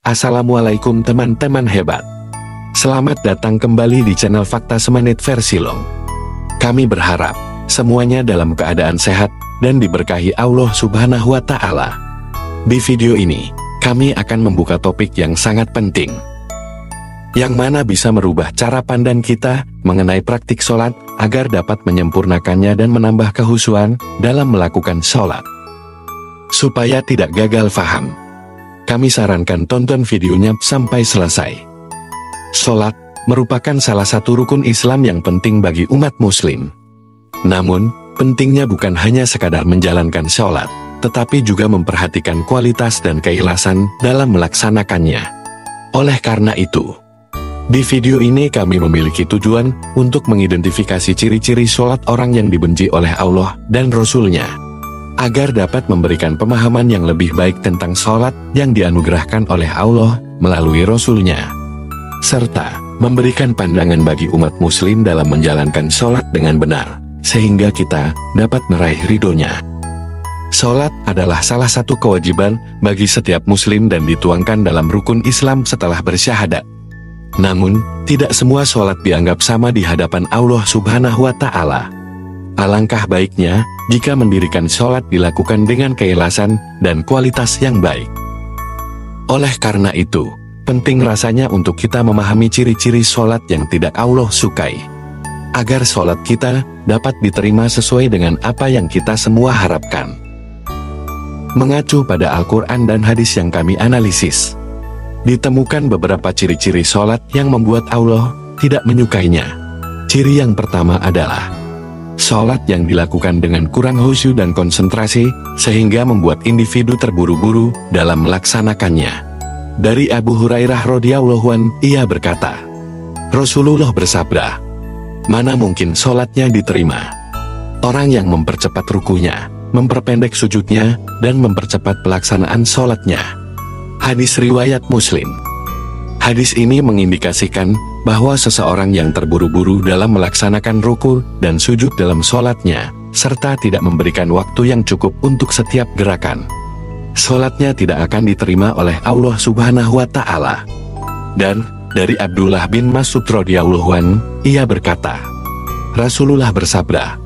Assalamualaikum teman-teman hebat. Selamat datang kembali di channel Fakta Semenit versi Long. Kami berharap semuanya dalam keadaan sehat dan diberkahi Allah Subhanahu wa Ta'ala. Di video ini, kami akan membuka topik yang sangat penting, yang mana bisa merubah cara pandang kita mengenai praktik sholat agar dapat menyempurnakannya dan menambah kehusuan dalam melakukan sholat. Supaya tidak gagal faham, kami sarankan tonton videonya sampai selesai. Sholat merupakan salah satu rukun Islam yang penting bagi umat muslim. Namun, pentingnya bukan hanya sekadar menjalankan sholat, tetapi juga memperhatikan kualitas dan keikhlasan dalam melaksanakannya. Oleh karena itu, di video ini kami memiliki tujuan untuk mengidentifikasi ciri-ciri sholat orang yang dibenci oleh Allah dan Rasul-Nya, agar dapat memberikan pemahaman yang lebih baik tentang sholat yang dianugerahkan oleh Allah melalui Rasul-Nya, serta memberikan pandangan bagi umat muslim dalam menjalankan sholat dengan benar, sehingga kita dapat meraih ridhonya. Sholat adalah salah satu kewajiban bagi setiap muslim dan dituangkan dalam rukun Islam setelah bersyahadat. Namun, tidak semua sholat dianggap sama di hadapan Allah Subhanahu wa Ta'ala. Alangkah baiknya jika mendirikan sholat dilakukan dengan keikhlasan dan kualitas yang baik. Oleh karena itu, penting rasanya untuk kita memahami ciri-ciri sholat yang tidak Allah sukai, agar sholat kita dapat diterima sesuai dengan apa yang kita semua harapkan. Mengacu pada Al-Quran dan hadis yang kami analisis, ditemukan beberapa ciri-ciri sholat yang membuat Allah tidak menyukainya. Ciri yang pertama adalah sholat yang dilakukan dengan kurang khusyuk dan konsentrasi, sehingga membuat individu terburu-buru dalam melaksanakannya. Dari Abu Hurairah radhiyallahu anhu, ia berkata, Rasulullah bersabda, "Mana mungkin sholatnya diterima? Orang yang mempercepat rukunya, memperpendek sujudnya, dan mempercepat pelaksanaan sholatnya." Hadis riwayat Muslim. Hadis ini mengindikasikan bahwa seseorang yang terburu-buru dalam melaksanakan ruku dan sujud dalam sholatnya, serta tidak memberikan waktu yang cukup untuk setiap gerakan, sholatnya tidak akan diterima oleh Allah Subhanahu wa Ta'ala. Dan dari Abdullah bin Mas'ud radhiyallahu anhu, ia berkata, Rasulullah bersabda,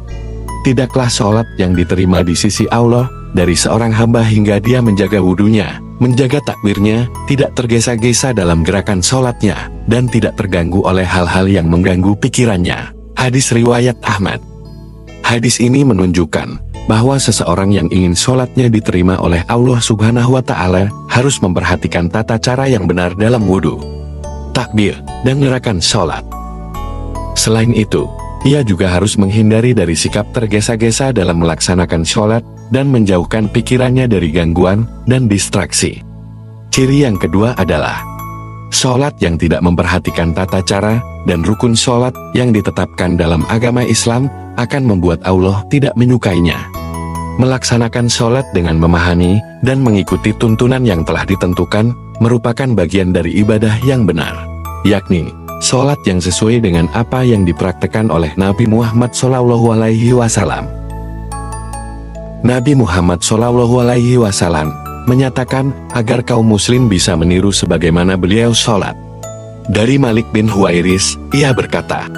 "Tidaklah sholat yang diterima di sisi Allah dari seorang hamba hingga dia menjaga wudunya, menjaga takbirnya, tidak tergesa-gesa dalam gerakan sholatnya, dan tidak terganggu oleh hal-hal yang mengganggu pikirannya." Hadis riwayat Ahmad. Hadis ini menunjukkan bahwa seseorang yang ingin sholatnya diterima oleh Allah Subhanahu wa Ta'ala harus memperhatikan tata cara yang benar dalam wudu, takbir, dan gerakan sholat. Selain itu, ia juga harus menghindari dari sikap tergesa-gesa dalam melaksanakan sholat dan menjauhkan pikirannya dari gangguan dan distraksi. Ciri yang kedua adalah sholat yang tidak memperhatikan tata cara dan rukun sholat yang ditetapkan dalam agama Islam akan membuat Allah tidak menyukainya. Melaksanakan sholat dengan memahami dan mengikuti tuntunan yang telah ditentukan merupakan bagian dari ibadah yang benar, yakni sholat yang sesuai dengan apa yang dipraktekkan oleh Nabi Muhammad SAW. Nabi Muhammad SAW menyatakan agar kaum muslim bisa meniru sebagaimana beliau sholat. Dari Malik bin Huwairis, ia berkata,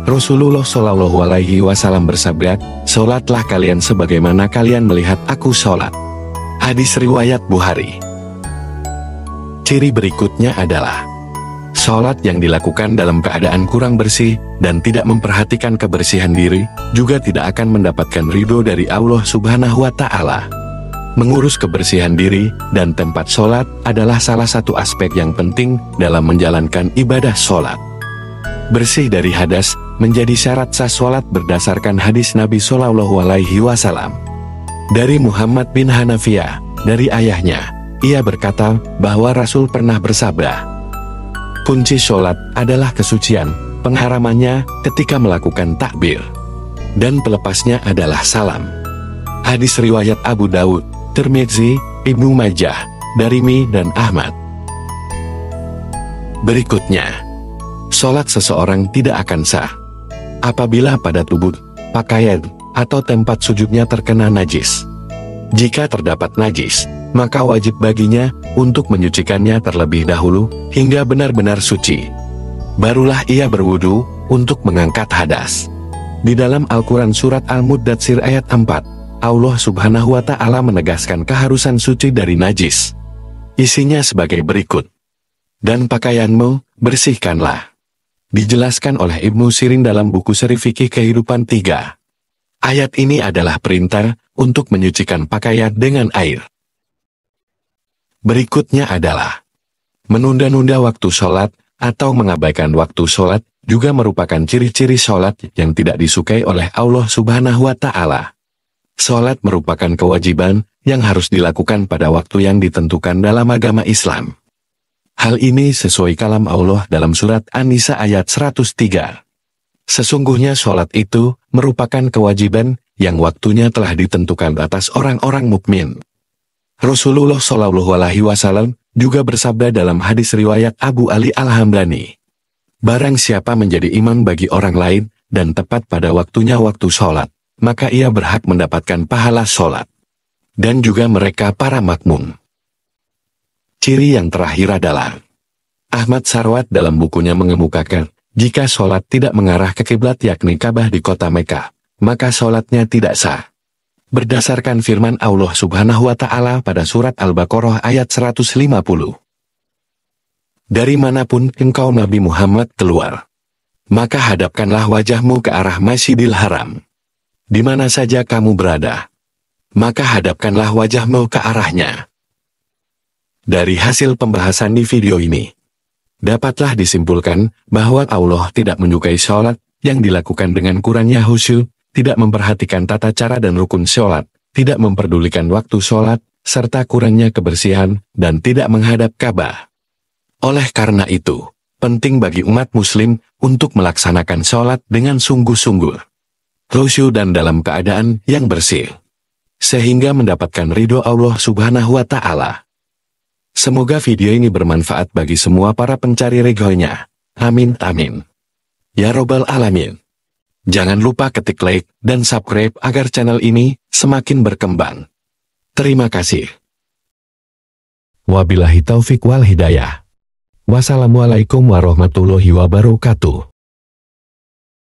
Rasulullah SAW bersabda, "Sholatlah kalian sebagaimana kalian melihat aku sholat." Hadis riwayat Bukhari. Ciri berikutnya adalah sholat yang dilakukan dalam keadaan kurang bersih dan tidak memperhatikan kebersihan diri, juga tidak akan mendapatkan ridho dari Allah Subhanahu wa Ta'ala. Mengurus kebersihan diri dan tempat sholat adalah salah satu aspek yang penting dalam menjalankan ibadah sholat. Bersih dari hadas menjadi syarat sah sholat berdasarkan hadis Nabi SAW. Dari Muhammad bin Hanafiyah, dari ayahnya, ia berkata bahwa Rasul pernah bersabda, "Kunci sholat adalah kesucian, pengharamannya ketika melakukan takbir, dan pelepasnya adalah salam." Hadis riwayat Abu Daud, Tirmidzi, Ibnu Majah, Darimi, dan Ahmad. Berikutnya, sholat seseorang tidak akan sah apabila pada tubuh, pakaian, atau tempat sujudnya terkena najis. Jika terdapat najis, maka wajib baginya untuk menyucikannya terlebih dahulu hingga benar-benar suci. Barulah ia berwudu untuk mengangkat hadas. Di dalam Al-Quran Surat Al-Muddatsir ayat 4, Allah Subhanahu wa Ta'ala menegaskan keharusan suci dari najis. Isinya sebagai berikut. Dan pakaianmu, bersihkanlah. Dijelaskan oleh Ibnu Sirin dalam buku Seri Fikih Kehidupan 3. Ayat ini adalah perintah untuk menyucikan pakaian dengan air. Berikutnya adalah menunda-nunda waktu sholat atau mengabaikan waktu sholat juga merupakan ciri-ciri sholat yang tidak disukai oleh Allah Subhanahu wa Ta'ala. Sholat merupakan kewajiban yang harus dilakukan pada waktu yang ditentukan dalam agama Islam. Hal ini sesuai kalam Allah dalam surat An-Nisa ayat 103. Sesungguhnya sholat itu merupakan kewajiban yang waktunya telah ditentukan atas orang-orang mukmin. Rasulullah Shallallahu Alaihi Wasallam juga bersabda dalam hadis riwayat Abu Ali Al-Hamdani, barang siapa menjadi imam bagi orang lain dan tepat pada waktunya waktu sholat, maka ia berhak mendapatkan pahala sholat. Dan juga mereka para makmum. Ciri yang terakhir adalah, Ahmad Sarwat dalam bukunya mengemukakan, jika sholat tidak mengarah ke kiblat yakni Ka'bah di kota Mekah, maka sholatnya tidak sah. Berdasarkan firman Allah Subhanahu wa Ta'ala pada surat Al-Baqarah ayat 150. Dari manapun engkau Nabi Muhammad keluar, maka hadapkanlah wajahmu ke arah Masjidil Haram. Di mana saja kamu berada, maka hadapkanlah wajahmu ke arahnya. Dari hasil pembahasan di video ini, dapatlah disimpulkan bahwa Allah tidak menyukai sholat yang dilakukan dengan kurangnya khusyuk, tidak memperhatikan tata cara dan rukun sholat, tidak memperdulikan waktu sholat, serta kurangnya kebersihan, dan tidak menghadap Ka'bah. Oleh karena itu, penting bagi umat muslim untuk melaksanakan sholat dengan sungguh-sungguh, khusyuk dan dalam keadaan yang bersih, sehingga mendapatkan ridho Allah Subhanahu wa Ta'ala. Semoga video ini bermanfaat bagi semua para pencari ridhonya. Amin amin. Ya Robbal Alamin. Jangan lupa ketik like dan subscribe agar channel ini semakin berkembang. Terima kasih. Wabillahi taufik wal hidayah. Wassalamualaikum warahmatullahi wabarakatuh.